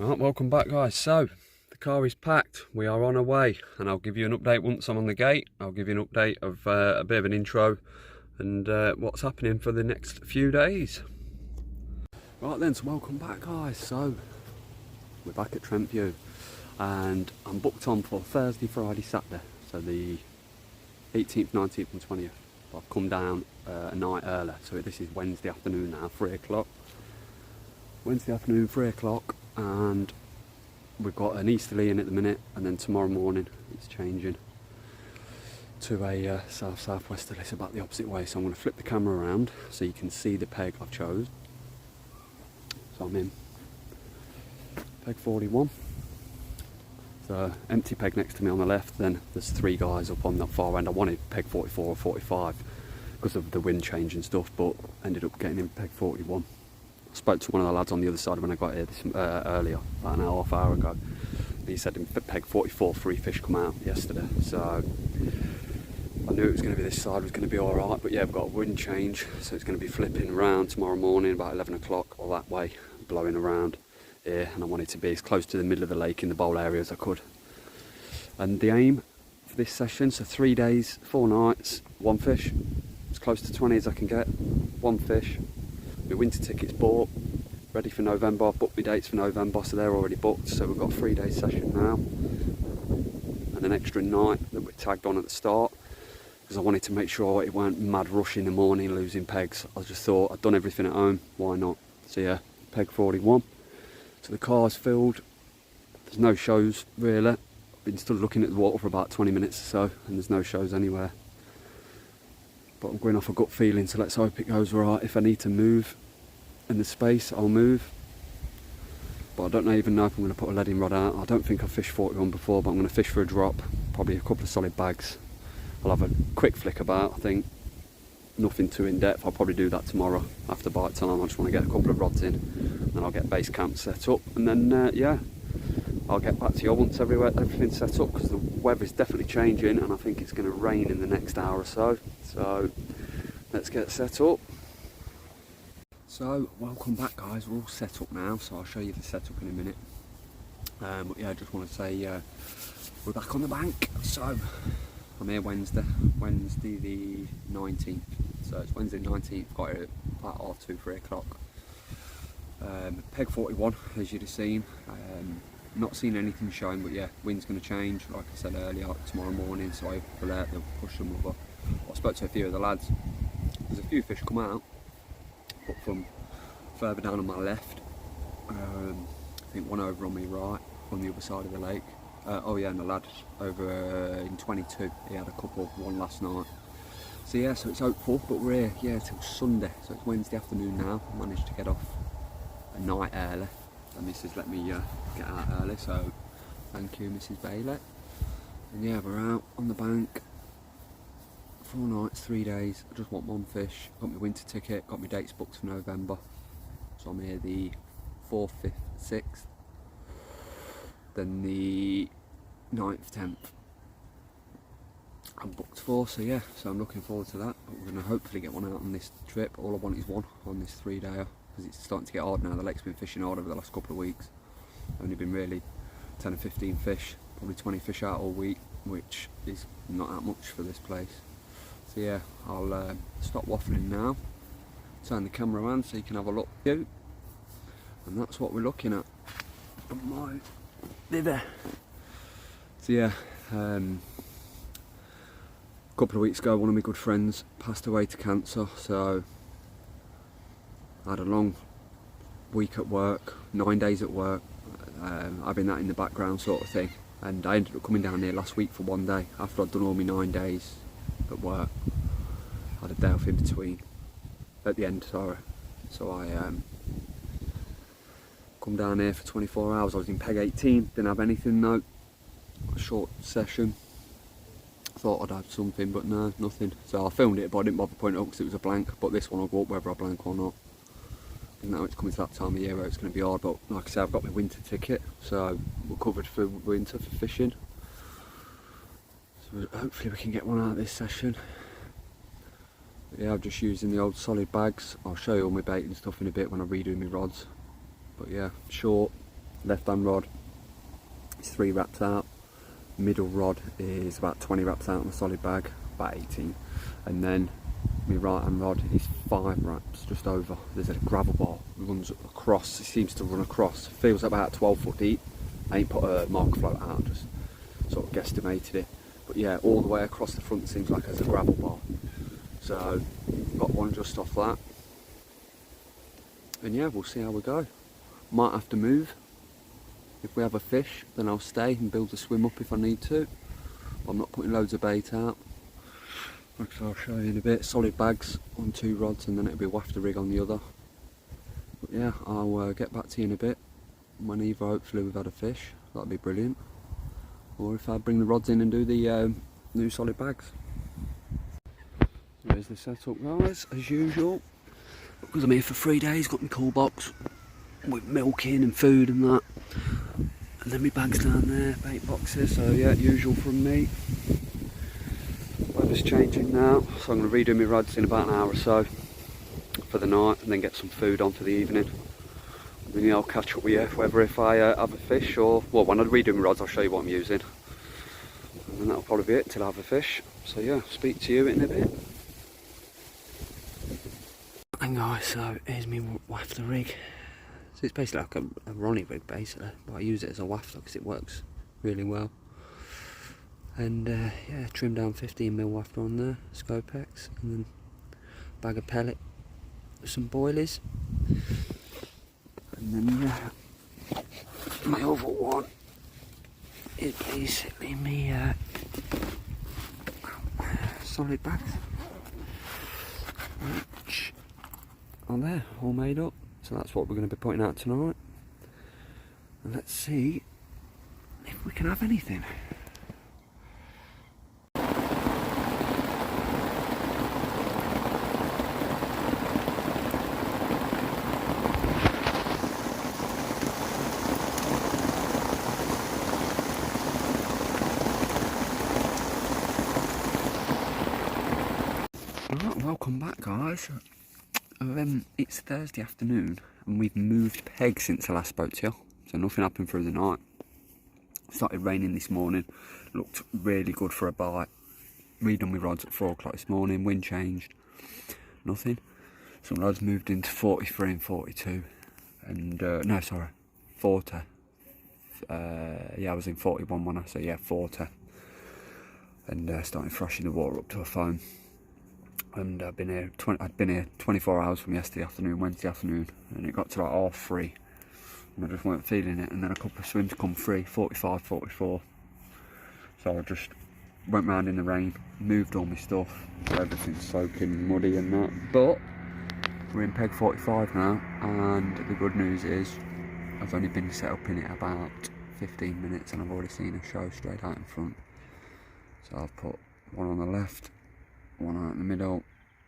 Right, welcome back guys. So the car is packed, we are on our way, and I'll give you an update once I'm on the gate. I'll give you an update of a bit of an intro and what's happening for the next few days. Right then, so welcome back guys. So we're back at Trent and I'm booked on for Thursday, Friday, Saturday, so the 18th, 19th and 20th. But I've come down a night earlier, so this is Wednesday afternoon now, 3 o'clock. Wednesday afternoon, 3 o'clock, and we've got an easterly in at the minute, and then tomorrow morning it's changing to a south-southwesterly, so about the opposite way. So I'm going to flip the camera around so you can see the peg I've chose. So I'm in peg 41. So empty peg next to me on the left, then there's 3 guys up on the far end. I wanted peg 44 or 45 because of the wind change and stuff, but ended up getting in peg 41. I spoke to one of the lads on the other side when I got here earlier, about an half hour ago. He said in peg 44 3 fish come out yesterday, so I knew it was going to be this side was going to be alright. But yeah, I've got a wind change, so it's going to be flipping around tomorrow morning about 11 o'clock or that way, blowing around here, and I wanted to be as close to the middle of the lake in the bowl area as I could. And the aim for this session, so 3 days, 4 nights, 1 fish, as close to 20 as I can get, 1 fish. My winter tickets bought, ready for November. I've booked my dates for November, so they're already booked. So we've got a 3-day session now, and an extra night that we tagged on at the start, because I wanted to make sure it weren't mad rush in the morning, losing pegs. I just thought I'd done everything at home, why not? So yeah, peg 41. So the car's filled, there's no shows really. I've been stood looking at the water for about 20 minutes or so, and there's no shows anywhere. But I'm going off a gut feeling, so let's hope it goes right. If I need to move in the space, I'll move. But I don't even know if I'm going to put a leading rod out. I don't think I've fished 41 before, but I'm going to fish for a drop, probably a couple of solid bags. I'll have a quick flick about, I think. Nothing too in depth. I'll probably do that tomorrow after bite time. I just want to get a couple of rods in, and I'll get base camp set up, and then yeah, I'll get back to you once everything's set up, because the weather's definitely changing and I think it's going to rain in the next hour or so. So let's get set up. So welcome back guys, we're all set up now, so I'll show you the setup in a minute. But yeah, I just want to say we're back on the bank. So I'm here Wednesday the 19th. So it's Wednesday the 19th, got here at about 2, 3 o'clock. Peg 41, as you'd have seen. Not seen anything showing, but yeah, wind's going to change, like I said earlier, tomorrow morning, so hopefully they'll push them over. I spoke to a few of the lads. There's a few fish come out, but from further down on my left, I think one over on my right, on the other side of the lake. Oh yeah, and the lad over in 22, he had a couple, one last night. So yeah, so it's hopeful, but we're here, yeah, till Sunday, so it's Wednesday afternoon now. I managed to get off a night early, and Mrs. let me get out early, so thank you Mrs. Bailey. And yeah, we're out on the bank, 4 nights, 3 days. I just want 1 fish, got my winter ticket, got my dates booked for November, so I'm here the 4th, 5th, 6th, then the 9th, 10th I'm booked for, so yeah, so I'm looking forward to that. But we're going to hopefully get one out on this trip. All I want is 1 on this 3-dayer, because it's starting to get hard now. The lake's been fishing hard over the last couple of weeks. Only been really 10 or 15 fish, probably 20 fish out all week, which is not that much for this place. So yeah, I'll stop waffling now, turn the camera around so you can have a look too, and that's what we're looking at on my bivvy. So yeah, a couple of weeks ago one of my good friends passed away to cancer, so I had a long week at work, 9 days at work, having that in the background sort of thing, and I ended up coming down here last week for 1 day after I'd done all my 9 days at work. I had a day off in between, at the end, sorry. So I come down here for 24 hours. I was in peg 18, didn't have anything though. A short session. Thought I'd have something, but no, nothing. So I filmed it, but I didn't bother pointing it up because it was a blank. But this one I'll go up whether I blank or not. And now it's coming to that time of year where it's going to be hard, but like I said, I've got my winter ticket, so we're covered for winter for fishing. So hopefully we can get one out of this session. But yeah, I'm just using the old solid bags. I'll show you all my bait and stuff in a bit when I redo my rods. But yeah, short, left hand rod is 3 wraps out, middle rod is about 20 wraps out on a solid bag, about 18, and then my right hand rod is 5 wraps, just over. There's a gravel bar that runs across, it seems to run across, feels about 12 foot deep. I ain't put a marker float out, just sort of guesstimated it, but yeah, all the way across the front seems like there's a gravel bar. So got one just off that, and yeah, we'll see how we go. Might have to move. If we have a fish, then I'll stay and build a swim up if I need to. I'm not putting loads of bait out. Like I'll show you in a bit. Solid bags on 2 rods, and then it'll be wafter rig on the other. But yeah, I'll get back to you in a bit. When either hopefully we've had a fish, that'd be brilliant. Or if I bring the rods in and do the new solid bags. There's the setup, guys, as usual. Because I'm here for 3 days, got my cool box with milk in and food and that. And then my bags down there, bait boxes, so yeah, usual from me. Weather's changing now, so I'm going to redo my rods in about an hour or so for the night, and then get some food on for the evening. And then yeah, I'll catch up with you, whether if I have a fish or, well, when I redo my rods I'll show you what I'm using. And then that'll probably be it till I have a fish. So yeah, speak to you in a bit. And guys, so here's my wafter rig. So it's basically like a Ronnie rig basically, but I use it as a wafter because it works really well. And yeah, trim down 15mm wafter on there, Scopex, and then bag of pellet, some boilies, and then yeah, my other one is basically me solid bags, which are there, all made up. So that's what we're going to be putting out tonight. And let's see if we can have anything. Right, welcome back, guys. It's Thursday afternoon and we've moved pegs since I last spoke to you, so nothing happened through the night. Started raining this morning, looked really good for a bite. Redone my rods at 4 o'clock this morning, wind changed, nothing. Some rods moved into 43 and 42, and no, sorry, 40. Yeah, I was in 41 when I say yeah, 40, and started thrashing the water up to a foam. And I'd been here 24 hours from yesterday afternoon, Wednesday afternoon, and it got to like 3:30, and I just weren't feeling it. And then a couple of swims come free, 45, 44. So I just went round in the rain, moved all my stuff, everything's soaking muddy and that. But we're in peg 45 now, and the good news is I've only been set up in it about 15 minutes, and I've already seen a show straight out in front. So I've put one on the left, one out in the middle,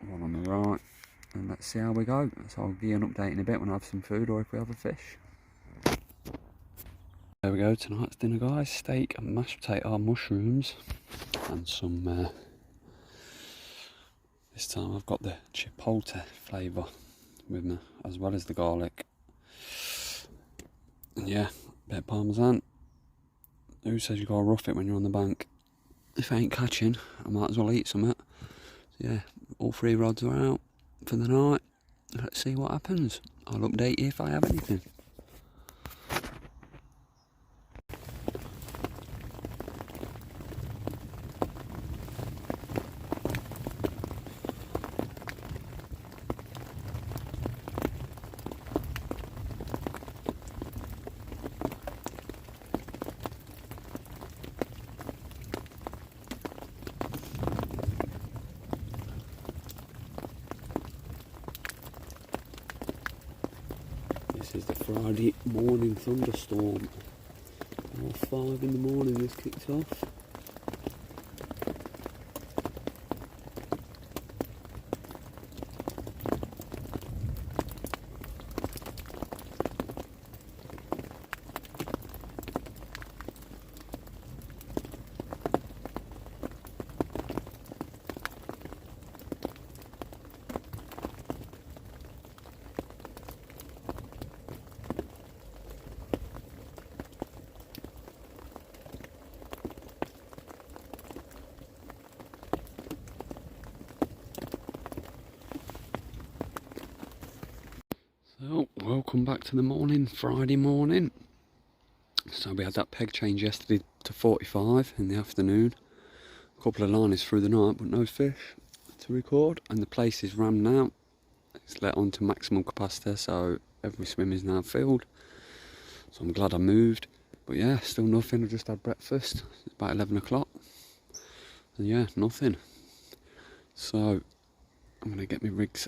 one on the right, and let's see how we go. So I'll give you an update in a bit when I have some food or if we have a fish. There we go, tonight's dinner, guys. Steak and mashed potato, mushrooms, and some this time I've got the chipotle flavour with me, as well as the garlic. And yeah, a bit of parmesan. Who says you gotta rough it when you're on the bank? If I ain't catching, I might as well eat some of it. Yeah, all 3 rods are out for the night. Let's see what happens. I'll update you if I have anything. This is the Friday morning thunderstorm. 5 in the morning this kicked off. welcome back to the morning, Friday morning. So we had that peg change yesterday to 45 in the afternoon. A couple of liners through the night, but no fish to record. And the place is rammed now. It's let on to maximum capacity, so every swim is now filled. So I'm glad I moved. But yeah, still nothing. I just had breakfast. It's about 11 o'clock. And yeah, nothing. So I'm going to get my rigs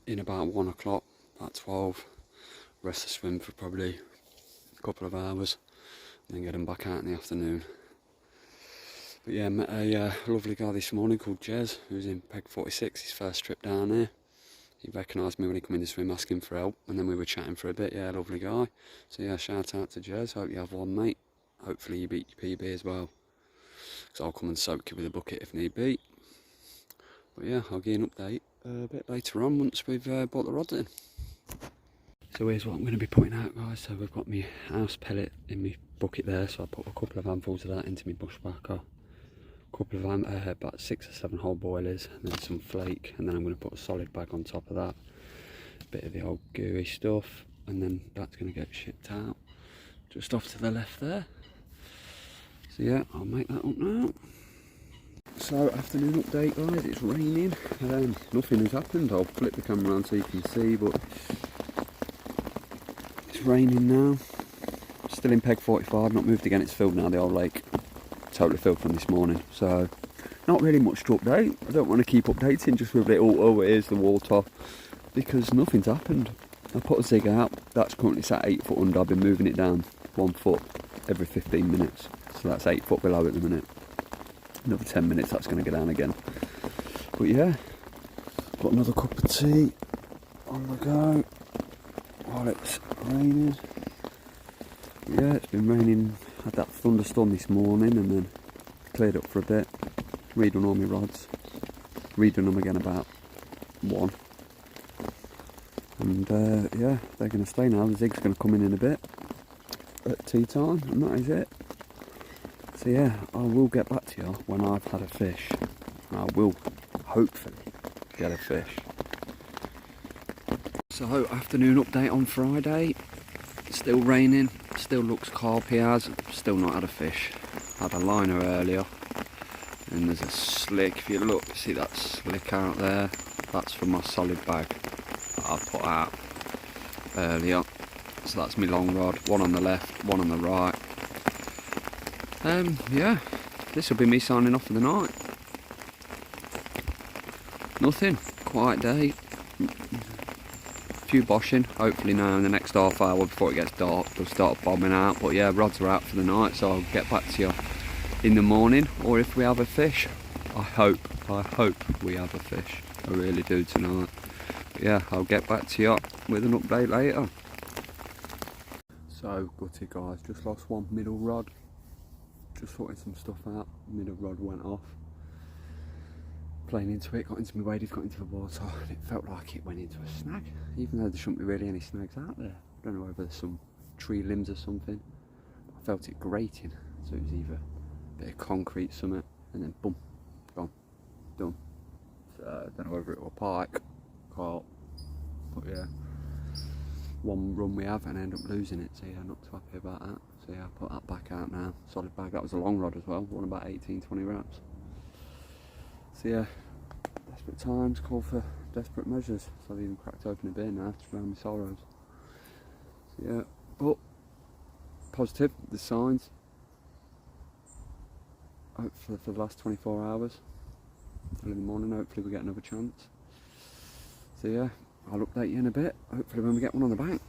in about 1 o'clock, about 12. Rest the swim for probably a couple of hours. And then get them back out in the afternoon. But yeah, met a lovely guy this morning called Jez, who's in Peg 46, his first trip down here. He recognised me when he came in the swim asking for help, and then we were chatting for a bit. Yeah, lovely guy. So yeah, shout out to Jez. Hope you have one, mate. Hopefully you beat your PB as well, because I'll come and soak you with a bucket if need be. But yeah, I'll give you an update a bit later on once we've brought the rods in. So here's what I'm going to be putting out, guys. So we've got my house pellet in my bucket there, so I put a couple of handfuls of that into my bushwhacker. Couple of about 6 or 7 whole boilers, and then some flake, and then I'm going to put a solid bag on top of that, a bit of the old gooey stuff, and then that's going to get shipped out just off to the left there. So yeah, I'll make that up now. So afternoon update, guys. It's raining. Nothing has happened. I'll flip the camera around so you can see, but it's raining now. Still in Peg 45, not moved again. It's filled now, the old lake. Totally filled from this morning, so not really much to update. I don't want to keep updating just with little, oh here's the water, because nothing's happened. I put a zig out, that's currently sat 8 foot under. I've been moving it down 1 foot every 15 minutes, so that's 8 foot below at the minute. Another 10 minutes that's going to go down again. But yeah, got another cup of tea on the go while it's raining. Yeah, it's been raining. Had that thunderstorm this morning and then cleared up for a bit. Redone all my rods. Redone them again about 1. And yeah, they're going to stay now. The zig's going to come in a bit at tea time, and that is it. So yeah, I will get back to you when I've had a fish. I will hopefully get a fish. So afternoon update on Friday. Still raining. Still looks carpy as, still not had a fish. Had a liner earlier, and there's a slick. If you look, see that slick out there? That's from my solid bag that I put out earlier. So that's my long rod, one on the left, one on the right. Yeah, this will be me signing off for the night. Nothing, quiet day. Few boshing, hopefully now in the next half hour before it gets dark they'll start bombing out. But yeah, rods are out for the night, so I'll get back to you in the morning, or if we have a fish. I hope we have a fish. I really do tonight. But yeah, I'll get back to you with an update later. So gutted, guys, just lost one middle rod. Just sorting some stuff out, middle rod went off. Playing into it, got into my waders, got into the water, and it felt like it went into a snag, even though there shouldn't be really any snags out there. I don't know whether there's some tree limbs or something. I felt it grating, so it was either a bit of concrete, something, and then boom, gone, done. So I don't know whether it was a pike, carp, but yeah, one run we have and end up losing it, so yeah, not too happy about that. So yeah, I put that back out now, solid bag. That was a long rod as well, one about 18-20 wraps. So yeah, desperate times call for desperate measures. So I've even cracked open a beer now to drown my sorrows. So yeah, but positive, the signs. Hopefully for the last 24 hours. Early in the morning, hopefully we get another chance. So yeah, I'll update you in a bit, hopefully when we get one on the bank.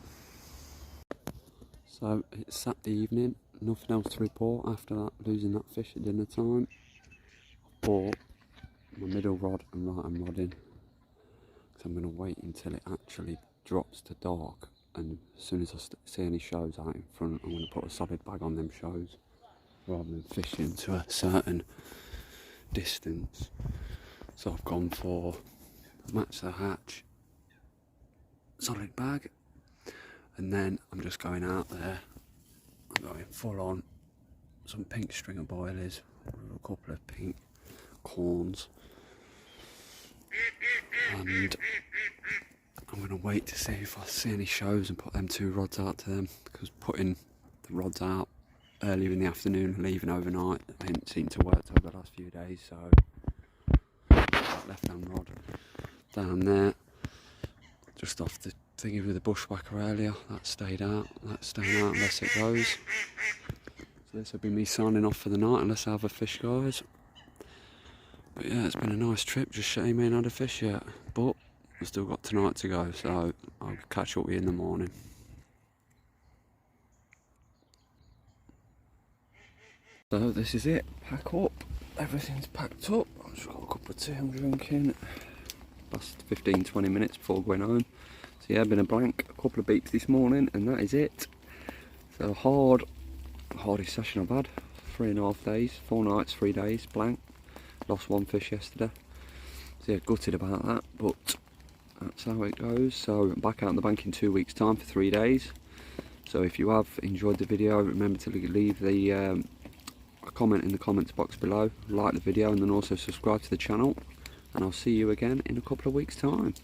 So it's Saturday evening, nothing else to report after that, losing that fish at dinner time. But my middle rod and right hand rod in, because I'm going to wait until it actually drops to dark, and as soon as I see any shows out in front, I'm going to put a solid bag on them shows rather than fishing to a certain distance. So I've gone for match the hatch solid bag, and then I'm just going out there, I'm going full on some pink stringer boilies, a couple of pink corns, and I'm going to wait to see if I see any shows and put them 2 rods out to them, because putting the rods out earlier in the afternoon and leaving overnight ain't seemed to work over the last few days. So that left hand rod down there, just off the thingy with the bushwhacker earlier, that stayed out, that's staying out unless it goes. So this will be me signing off for the night unless I have a fish, guys. But yeah, it's been a nice trip, just shame I ain't had a fish yet, but we've still got tonight to go, so I'll catch up with you in the morning. So this is it, pack up, everything's packed up. I've just got a cup of tea I'm drinking. Last 15-20 minutes before going home. So yeah, been a blank, a couple of beeps this morning, and that is it. So hardest session I've had, 3.5 days, 4 nights, 3 days, blank. Lost 1 fish yesterday. So yeah, gutted about that, but that's how it goes. So I'm back out on the bank in 2 weeks time for 3 days. So if you have enjoyed the video, remember to leave a comment in the comments box below, like the video, and then also subscribe to the channel, and I'll see you again in a couple of weeks time.